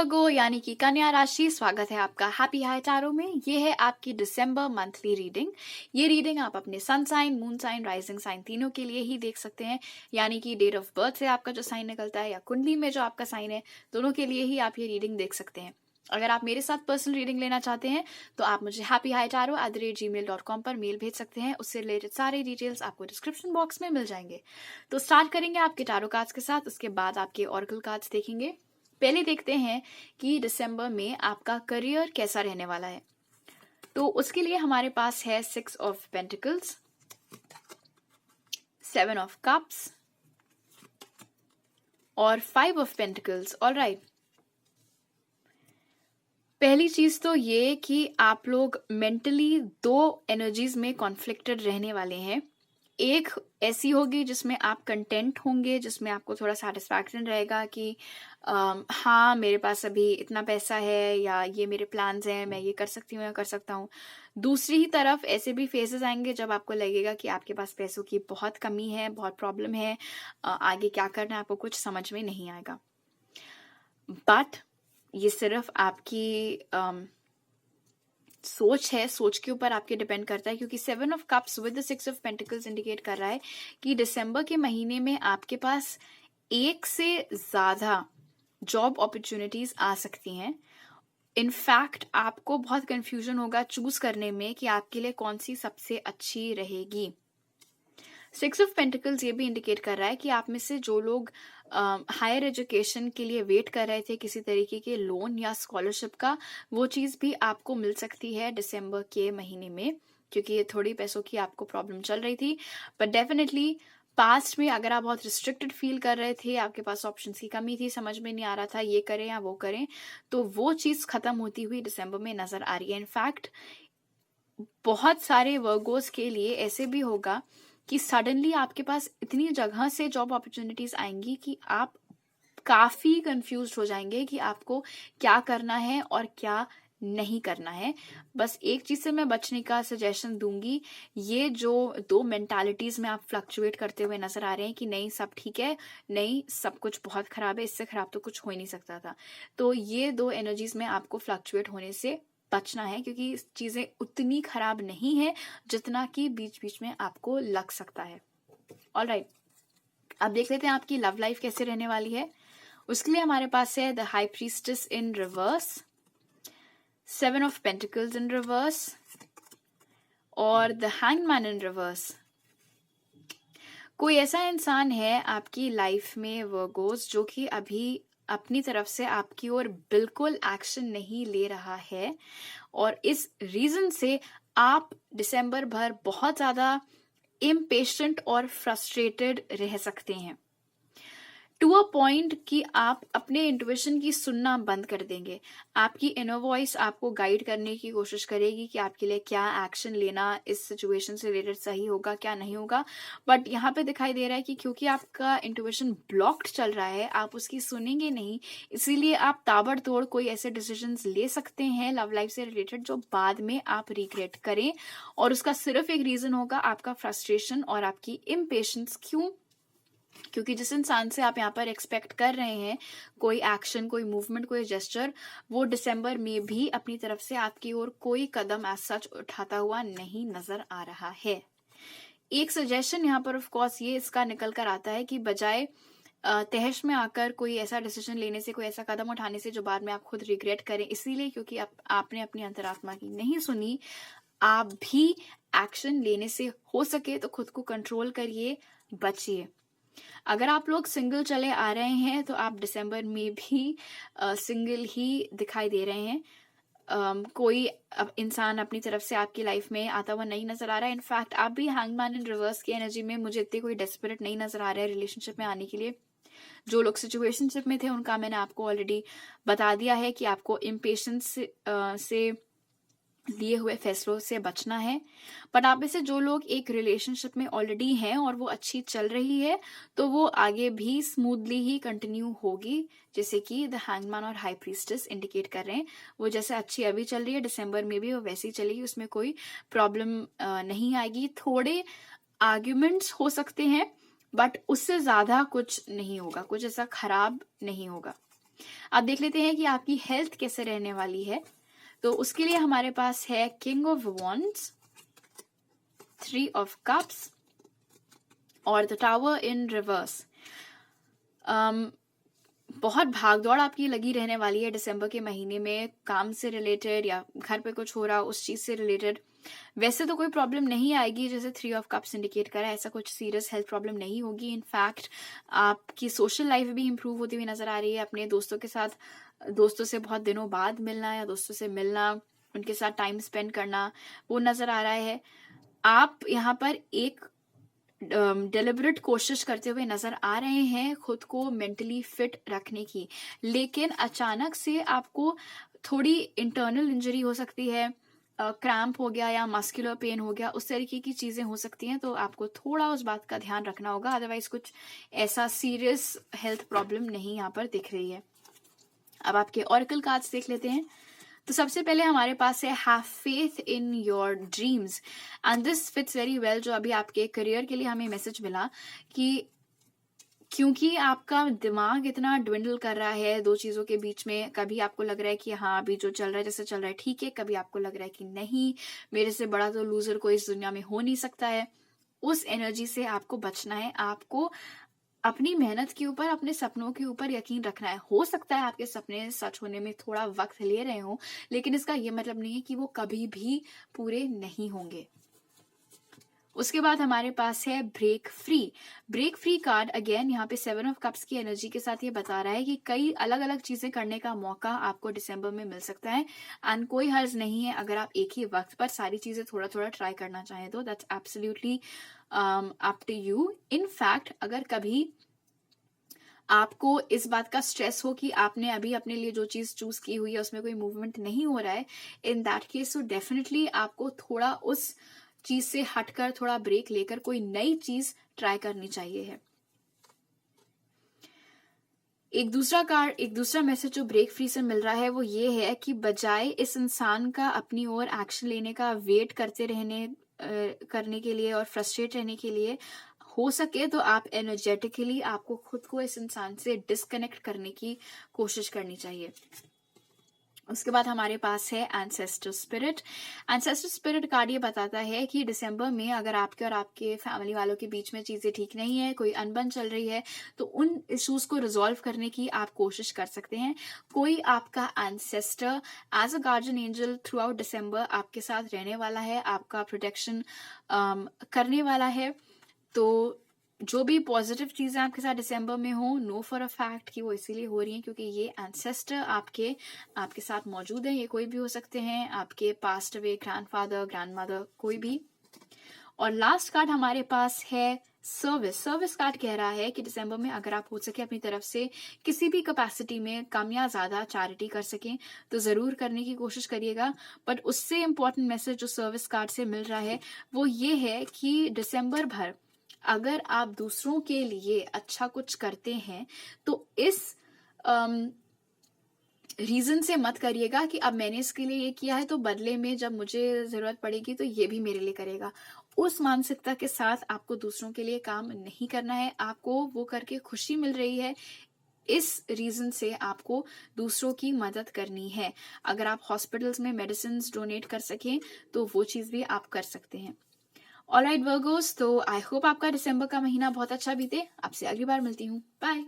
वर्गो यानी कि कन्या राशि, स्वागत है आपका हैप्पी हाई टैरो में। ये है आपकी दिसंबर मंथली रीडिंग। ये रीडिंग आप अपने sun sign, moon sign, rising sign तीनों के लिए ही देख सकते हैं। यानी कि डेट ऑफ बर्थ से आपका जो साइन निकलता है या कुंडली में जो आपका साइन है, दोनों के लिए ही आप ये रीडिंग देख सकते हैं। अगर आप मेरे साथ पर्सनल रीडिंग लेना चाहते हैं तो आप मुझे happyhightarot@gmail.com पर मेल भेज सकते हैं। उससे रिलेटेड सारे डिटेल्स आपको डिस्क्रिप्शन बॉक्स में मिल जाएंगे। तो स्टार्ट करेंगे आपके टारो कार्ड्स के साथ, उसके बाद आपके ऑरेकल कार्ड्स देखेंगे। पहले देखते हैं कि दिसंबर में आपका करियर कैसा रहने वाला है। तो उसके लिए हमारे पास है 6 ऑफ पेंटिकल्स, 7 ऑफ कप्स और 5 ऑफ पेंटिकल्स। ऑलराइट, पहली चीज तो ये कि आप लोग मेंटली दो एनर्जीज में कॉन्फ्लिक्टेड रहने वाले हैं। एक ऐसी होगी जिसमें आप कंटेंट होंगे, जिसमें आपको थोड़ा सेटिस्फैक्शन रहेगा कि हाँ मेरे पास अभी इतना पैसा है या ये मेरे प्लान्स हैं, मैं ये कर सकती हूँ या कर सकता हूँ। दूसरी ही तरफ ऐसे भी फेजेस आएंगे जब आपको लगेगा कि आपके पास पैसों की बहुत कमी है, बहुत प्रॉब्लम है, आगे क्या करना है आपको कुछ समझ में नहीं आएगा। बट ये सिर्फ आपकी सोच है, सोच के ऊपर आपके डिपेंड करता है, क्योंकि 7 of cups with 6 of pentacles indicate कर रहा है कि दिसंबर के महीने में आपके पास एक से ज्यादा जॉब अपॉर्चुनिटीज आ सकती हैं। इनफैक्ट आपको बहुत कंफ्यूजन होगा चूज करने में कि आपके लिए कौन सी सबसे अच्छी रहेगी। 6 ऑफ पेंटिकल्स ये भी इंडिकेट कर रहा है कि आप में से जो लोग हायर एजुकेशन के लिए वेट कर रहे थे किसी तरीके के लोन या स्कॉलरशिप का, वो चीज भी आपको मिल सकती है दिसंबर के महीने में, क्योंकि ये थोड़ी पैसों की आपको प्रॉब्लम चल रही थी। बट डेफिनेटली पास्ट में अगर आप बहुत रिस्ट्रिक्टेड फील कर रहे थे, आपके पास ऑप्शंस की कमी थी, समझ में नहीं आ रहा था ये करें या वो करें, तो वो चीज खत्म होती हुई दिसंबर में नजर आ रही है। इनफैक्ट बहुत सारे वर्गोस के लिए ऐसे भी होगा कि सडनली आपके पास इतनी जगह से जॉब अपॉर्चुनिटीज आएंगी कि आप काफी कंफ्यूज हो जाएंगे कि आपको क्या करना है और क्या नहीं करना है। बस एक चीज से मैं बचने का सजेशन दूंगी, ये जो दो मेंटालिटीज में आप फ्लक्चुएट करते हुए नजर आ रहे हैं कि नहीं सब ठीक है, नहीं सब कुछ बहुत खराब है, इससे खराब तो कुछ हो ही नहीं सकता था, तो ये दो एनर्जीज में आपको फ्लक्चुएट होने से बचना है, क्योंकि चीजें उतनी खराब नहीं है जितना कि बीच बीच में आपको लग सकता है। ऑलराइट, अब देख लेते हैं आपकी लव लाइफ कैसे रहने वाली है। उसके लिए हमारे पास है the high priestess in reverse, 7 of pentacles in reverse और द हैंगमैन इन रिवर्स। कोई ऐसा इंसान है आपकी लाइफ में वर्गोस जो कि अभी अपनी तरफ से आपकी ओर बिल्कुल एक्शन नहीं ले रहा है, और इस रीजन से आप दिसंबर भर बहुत ज्यादा इम्पेशेंट और फ्रस्ट्रेटेड रह सकते हैं, टू अ पॉइंट कि आप अपने इंट्यूशन की सुनना बंद कर देंगे। आपकी इनर वॉइस आपको गाइड करने की कोशिश करेगी कि आपके लिए क्या एक्शन लेना इस सिचुएशन से रिलेटेड सही होगा, क्या नहीं होगा। बट यहाँ पे दिखाई दे रहा है कि क्योंकि आपका इंट्यूशन ब्लॉक्ड चल रहा है, आप उसकी सुनेंगे नहीं, इसीलिए आप ताबड़तोड़ कोई ऐसे डिसीजंस ले सकते हैं लव लाइफ से रिलेटेड जो बाद में आप रिग्रेट करें, और उसका सिर्फ एक रीजन होगा आपका फ्रस्ट्रेशन और आपकी इम्पेशेंस। क्यों? क्योंकि जिस इंसान से आप यहाँ पर एक्सपेक्ट कर रहे हैं कोई एक्शन, कोई मूवमेंट, कोई जेस्चर, वो दिसंबर में भी अपनी तरफ से आपकी ओर कोई कदम एज सच उठाता हुआ नहीं नजर आ रहा है। एक सजेशन यहाँ पर ऑफ कोर्स ये इसका निकल कर आता है कि बजाय तहश में आकर कोई ऐसा डिसीजन लेने से, कोई ऐसा कदम उठाने से जो बाद में आप खुद रिग्रेट करें, इसीलिए क्योंकि आपने अपनी अंतरात्मा की नहीं सुनी, आप भी एक्शन लेने से हो सके तो खुद को कंट्रोल करिए, बचिए। अगर आप लोग सिंगल चले आ रहे हैं तो आप दिसंबर में भी सिंगल ही दिखाई दे रहे हैं। कोई इंसान अपनी तरफ से आपकी लाइफ में आता हुआ नहीं नजर आ रहा है। इनफैक्ट आप भी हैंगमैन इन रिवर्स की एनर्जी में मुझे इतने कोई डेस्परेट नहीं नजर आ रहा है रिलेशनशिप में आने के लिए। जो लोग सिचुएशनशिप में थे उनका मैंने आपको ऑलरेडी बता दिया है कि आपको इम्पेशेंस से लिए हुए फैसलों से बचना है। बट आप में से जो लोग एक रिलेशनशिप में ऑलरेडी हैं और वो अच्छी चल रही है, तो वो आगे भी स्मूथली ही कंटिन्यू होगी, जैसे कि द हैंगमैन और हाई प्रीस्टेस इंडिकेट कर रहे हैं। वो जैसे अच्छी अभी चल रही है दिसंबर में भी वो वैसी ही चलेगी, उसमें कोई प्रॉब्लम नहीं आएगी। थोड़े आर्ग्यूमेंट्स हो सकते हैं बट उससे ज्यादा कुछ नहीं होगा, कुछ ऐसा खराब नहीं होगा। अब देख लेते हैं कि आपकी हेल्थ कैसे रहने वाली है। तो उसके लिए हमारे पास है king of wands, 3 of cups और द टावर इन रिवर्स। बहुत भागदौड़ आपकी लगी रहने वाली है दिसंबर के महीने में, काम से रिलेटेड या घर पे कुछ हो रहा उस चीज से रिलेटेड। वैसे तो कोई प्रॉब्लम नहीं आएगी, जैसे 3 ऑफ कप्स इंडिकेट करा है, ऐसा कुछ सीरियस हेल्थ प्रॉब्लम नहीं होगी। इनफैक्ट आपकी सोशल लाइफ भी इंप्रूव होती हुई नजर आ रही है। अपने दोस्तों के साथ, दोस्तों से बहुत दिनों बाद मिलना या दोस्तों से मिलना, उनके साथ टाइम स्पेंड करना, वो नजर आ रहा है। आप यहाँ पर एक डेलिबरेट कोशिश करते हुए नजर आ रहे हैं खुद को मेंटली फिट रखने की, लेकिन अचानक से आपको थोड़ी इंटरनल इंजरी हो सकती है, क्रैम्प हो गया या मस्कुलर पेन हो गया, उस तरीके की चीजें हो सकती हैं। तो आपको थोड़ा उस बात का ध्यान रखना होगा, अदरवाइज कुछ ऐसा सीरियस हेल्थ प्रॉब्लम नहीं यहाँ पर दिख रही है। अब आपके ऑरेकल कार्ड्स देख लेते हैं। तो सबसे पहले हमारे पास है have faith in your dreams, and this fits very well. जो अभी आपके करियर के लिए हमें मैसेज मिला कि क्योंकि आपका दिमाग इतना ड्विंडल कर रहा है दो चीजों के बीच में, कभी आपको लग रहा है कि हाँ अभी जो चल रहा है जैसे चल रहा है ठीक है, कभी आपको लग रहा है कि नहीं, मेरे से बड़ा तो लूजर कोई इस दुनिया में हो नहीं सकता है। उस एनर्जी से आपको बचना है। आपको अपनी मेहनत के ऊपर, अपने सपनों के ऊपर यकीन रखना है। हो सकता है आपके सपने सच होने में थोड़ा वक्त ले रहे हो, लेकिन इसका ये मतलब नहीं है कि वो कभी भी पूरे नहीं होंगे। उसके बाद हमारे पास है break free. Break free card again यहाँ पे 7 ऑफ कप्स की एनर्जी के साथ ये बता रहा है कि कई अलग अलग चीजें करने का मौका आपको दिसंबर में मिल सकता है, एंड कोई हर्ज नहीं है अगर आप एक ही वक्त पर सारी चीजें थोड़ा थोड़ा ट्राई करना चाहें तो that's absolutely up to you. In fact अगर कभी आपको इस बात का स्ट्रेस हो कि आपने अभी अपने लिए जो चीज चूज की हुई है उसमें कोई मूवमेंट नहीं हो रहा है, इन दैट केस तो डेफिनेटली आपको थोड़ा उस चीज से हटकर, थोड़ा ब्रेक लेकर कोई नई चीज ट्राई करनी चाहिए है। एक दूसरा मैसेज जो ब्रेक फ्री से मिल रहा है वो ये है कि बजाय इस इंसान का अपनी ओर एक्शन लेने का, वेट करते रहने करने के लिए और फ्रस्ट्रेट रहने के लिए, हो सके तो आप एनर्जेटिकली आपको खुद को इस इंसान से डिस्कनेक्ट करने की कोशिश करनी चाहिए। उसके बाद हमारे पास है ancestor spirit. Ancestor spirit card ये बताता है कि दिसंबर में अगर आपके और आपके फैमिली वालों के बीच में चीजें ठीक नहीं है, कोई अनबन चल रही है, तो उन इश्यूज को रिजॉल्व करने की आप कोशिश कर सकते हैं। कोई आपका ancestor as a guardian angel throughout December आपके साथ रहने वाला है, आपका प्रोटेक्शन करने वाला है। तो जो भी पॉजिटिव चीजें आपके साथ दिसंबर में हो, नो फॉर अ फैक्ट कि वो इसीलिए हो रही हैं क्योंकि ये एंसेस्टर आपके साथ मौजूद है। ये कोई भी हो सकते हैं, आपके पास्ट अवे ग्रैंडफादर, ग्रैंडमदर, कोई भी। और लास्ट कार्ड हमारे पास है सर्विस कार्ड कह रहा है कि दिसंबर में अगर आप हो सके अपनी तरफ से किसी भी कैपेसिटी में कम या ज्यादा चैरिटी कर सकें तो जरूर करने की कोशिश करिएगा। बट उससे इम्पोर्टेंट मैसेज जो सर्विस कार्ड से मिल रहा है वो ये है कि दिसंबर भर अगर आप दूसरों के लिए अच्छा कुछ करते हैं तो इस रीजन से मत करिएगा कि अब मैंने इसके लिए ये किया है तो बदले में जब मुझे जरूरत पड़ेगी तो ये भी मेरे लिए करेगा। उस मानसिकता के साथ आपको दूसरों के लिए काम नहीं करना है। आपको वो करके खुशी मिल रही है, इस रीजन से आपको दूसरों की मदद करनी है। अगर आप हॉस्पिटल्स में मेडिसिन डोनेट कर सकें तो वो चीज भी आप कर सकते हैं। ऑलराइट वर्गोस, तो आई होप आपका दिसंबर का महीना बहुत अच्छा बीते। आपसे अगली बार मिलती हूँ। बाय।